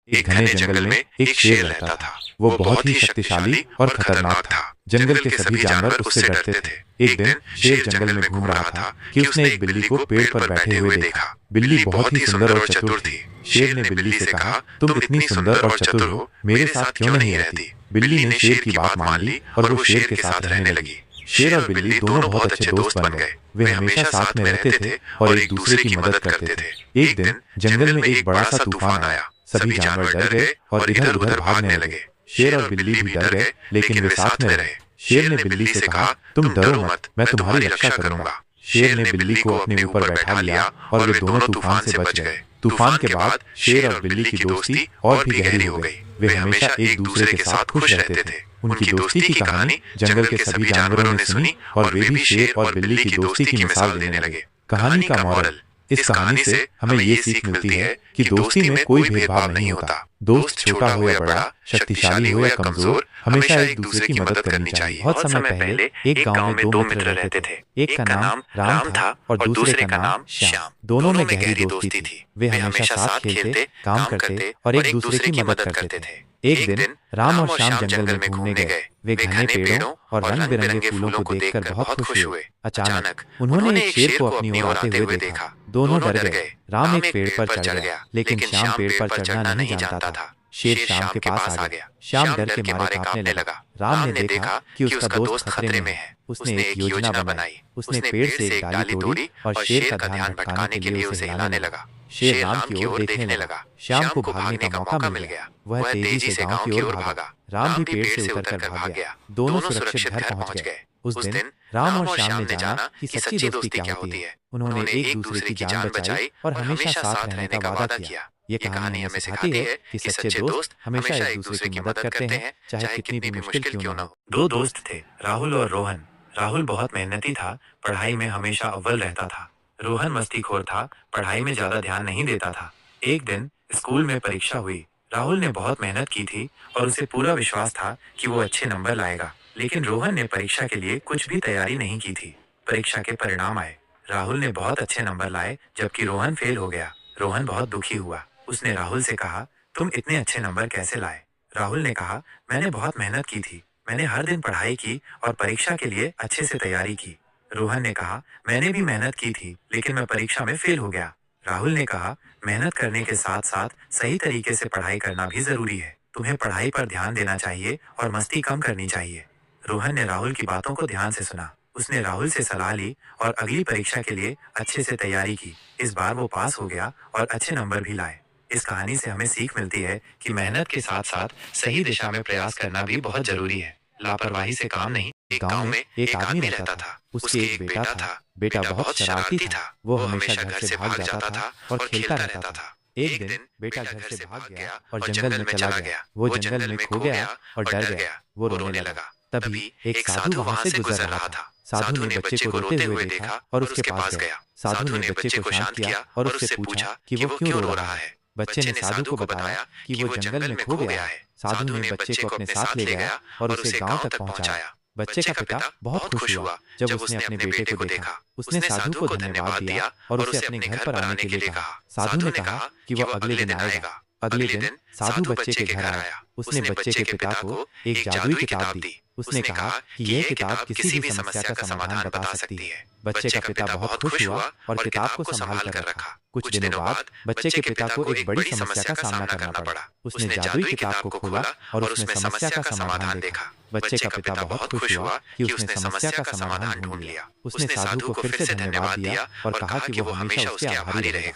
एक घने जंगल में एक शेर रहता था। वो बहुत ही शक्तिशाली और खतरनाक था। जंगल के सभी जानवर उससे डरते थे। एक दिन शेर जंगल में घूम रहा था कि उसने एक बिल्ली को पेड़ पर बैठे हुए देखा। बिल्ली बहुत ही सुंदर और चतुर थी। शेर ने बिल्ली से कहा, तुम इतनी सुंदर और चतुर हो, मेरे साथ क्यों नहीं रहती? बिल्ली ने शेर की बात मान ली और वो शेर के साथ रहने लगी। शेर और बिल्ली दोनों बहुत अच्छे दोस्त बन गए। वे हमेशा साथ में रहते थे और एक दूसरे की मदद करते थे। एक दिन जंगल में एक बड़ा सा तूफान आया। सभी जानवर डर गए और इधर उधर भागने लगे। शेर और बिल्ली भी डर गए, लेकिन वे साथ में रहे। शेर ने बिल्ली से कहा, तुम डरो मत, मैं तुम्हारी रक्षा करूंगा। शेर ने बिल्ली को अपने ऊपर बैठा लिया और वे दोनों तूफान से बच गए। तूफान के बाद शेर और बिल्ली की दोस्ती और भी गहरी हो गई। वे हमेशा एक दूसरे के साथ खुश रहते थे। उनकी दोस्ती की कहानी जंगल के सभी जानवरों ने सुनी और वे भी शेर और बिल्ली की दोस्ती की मिसाल देने लगे। कहानी का मॉरल, इस कहानी से हमें ये सीख मिलती है कि दोस्ती में कोई भेदभाव नहीं होता। दोस्त छोटा हो या बड़ा, शक्तिशाली हो या कमजोर, हमेशा एक दूसरे की मदद करनी चाहिए। बहुत समय पहले एक गांव में दो मित्र रहते थे। एक का नाम राम था और दूसरे का नाम श्याम। दोनों में गहरी दोस्ती थी। वे हमेशा साथ खेलते, काम करते और एक दूसरे की मदद करते थे। एक दिन राम और श्याम जंगल में घूमने गए। वे घने पेड़ों और रंग बिरंगे फूलों को देखकर बहुत खुश हुए। अचानक उन्होंने एक शेर को अपनी ओर आते हुए देखा। दोनों डर गए। राम एक पेड़ पर चढ़ गया, लेकिन श्याम पेड़ पर चढ़ना नहीं जानता था। शेर श्याम के पास आ गया। श्याम डर के मारे कांपने लगा। राम ने देखा कि उसका दोस्त खतरे में है। उसने एक योजना बनाई। उसने पेड़ से एक डाली तोड़ी और शेर का ध्यान भटकाने के लिए उसे हिलाने लगा। शेर राम की ओर देखने लगा। श्याम को भागने का मौका मिल गया। वह तेजी से गांव की ओर भागा। राम भी पेड़ से उतरकर भाग गया। दोनों सुरक्षित घर पहुंच गए। उस दिन राम और श्याम ने जाना कि सच्ची दोस्ती क्या होती है। उन्होंने एक दूसरे की जान बचाई और हमेशा साथ रहने का वादा किया। ये कहानी हमें सिखाती है कि सच्चे दोस्त हमेशा एक दूसरे की मदद करते हैं, चाहे कितनी भी मुश्किल क्यों न हो। दो दोस्त थे, राहुल और रोहन। राहुल बहुत मेहनती था, पढ़ाई में हमेशा अव्वल रहता था। रोहन मस्तीखोर था, पढ़ाई में ज्यादा ध्यान नहीं देता था। एक दिन स्कूल में परीक्षा हुई। राहुल ने बहुत मेहनत की थी और उसे पूरा विश्वास था कि वो अच्छे नंबर लाएगा, लेकिन रोहन ने परीक्षा के लिए कुछ भी तैयारी नहीं की थी। परीक्षा के परिणाम आए। राहुल ने बहुत अच्छे नंबर लाए, जबकि रोहन फेल हो गया। रोहन बहुत दुखी हुआ। उसने राहुल से कहा, तुम इतने अच्छे नंबर कैसे लाए? राहुल ने कहा, मैंने बहुत मेहनत की थी। मैंने हर दिन पढ़ाई की और परीक्षा के लिए अच्छे से तैयारी की। रोहन ने कहा, मैंने भी मेहनत की थी, लेकिन मैं परीक्षा में फेल हो गया। राहुल ने कहा, मेहनत करने के साथ साथ सही तरीके से पढ़ाई करना भी जरूरी है। तुम्हें पढ़ाई पर ध्यान देना चाहिए और मस्ती कम करनी चाहिए। रोहन ने राहुल की बातों को ध्यान से सुना। उसने राहुल से सलाह ली और अगली परीक्षा के लिए अच्छे से तैयारी की। इस बार वो पास हो गया और अच्छे नंबर भी लाए। इस कहानी से हमें सीख मिलती है कि मेहनत के साथ साथ सही दिशा में प्रयास करना भी बहुत जरूरी है। लापरवाही से काम नहीं। एक गांव में एक आदमी रहता था। उसके एक बेटा था। बेटा बहुत शरारती था। वो हमेशा घर से भाग जाता था और खेलता रहता था। एक दिन बेटा घर से भाग गया और जंगल में चला गया। वो जंगल में खो गया और डर गया। वो रोने लगा। तभी एक साधु वहां से गुजर रहा था। साधु ने बच्चे को रोते हुए देखा और उसके पास गया। साधु ने बच्चे को शांत किया और उससे पूछा कि वो क्यों रो रहा है। बच्चे ने साधु को बताया कि वो जंगल में खो गया है। साधु ने बच्चे को अपने साथ ले गया और उसे गांव तक पहुंचाया। बच्चे का पिता बहुत खुश हुआ जब उसने अपने बेटे को देखा। उसने साधु को धन्यवाद दिया और उसे अपने घर पर आने के लिए कहा। साधु ने कहा कि वो अगले दिन आएगा। अगले दिन साधु बच्चे के घर आया। उसने बच्चे के पिता को एक जादुई किताब दी। उसने कहा कि यह किताब किसी भी समस्या का समाधान बता सकती है। बच्चे का पिता बहुत खुश हुआ और किताब को संभाल कर रखा। कुछ दिनों बाद बच्चे के पिता को एक बड़ी समस्या का सामना करना पड़ा। उसने जादुई किताब को खोला और उसमें समस्या का समाधान देखा। बच्चे का पिता बहुत खुश हुआ कि उसने समस्या का समाधान ढूंढ लिया। उसने साधु को फिर से धन्यवाद दिया और कहा कि वो हमेशा उसके आभारी रहेगा।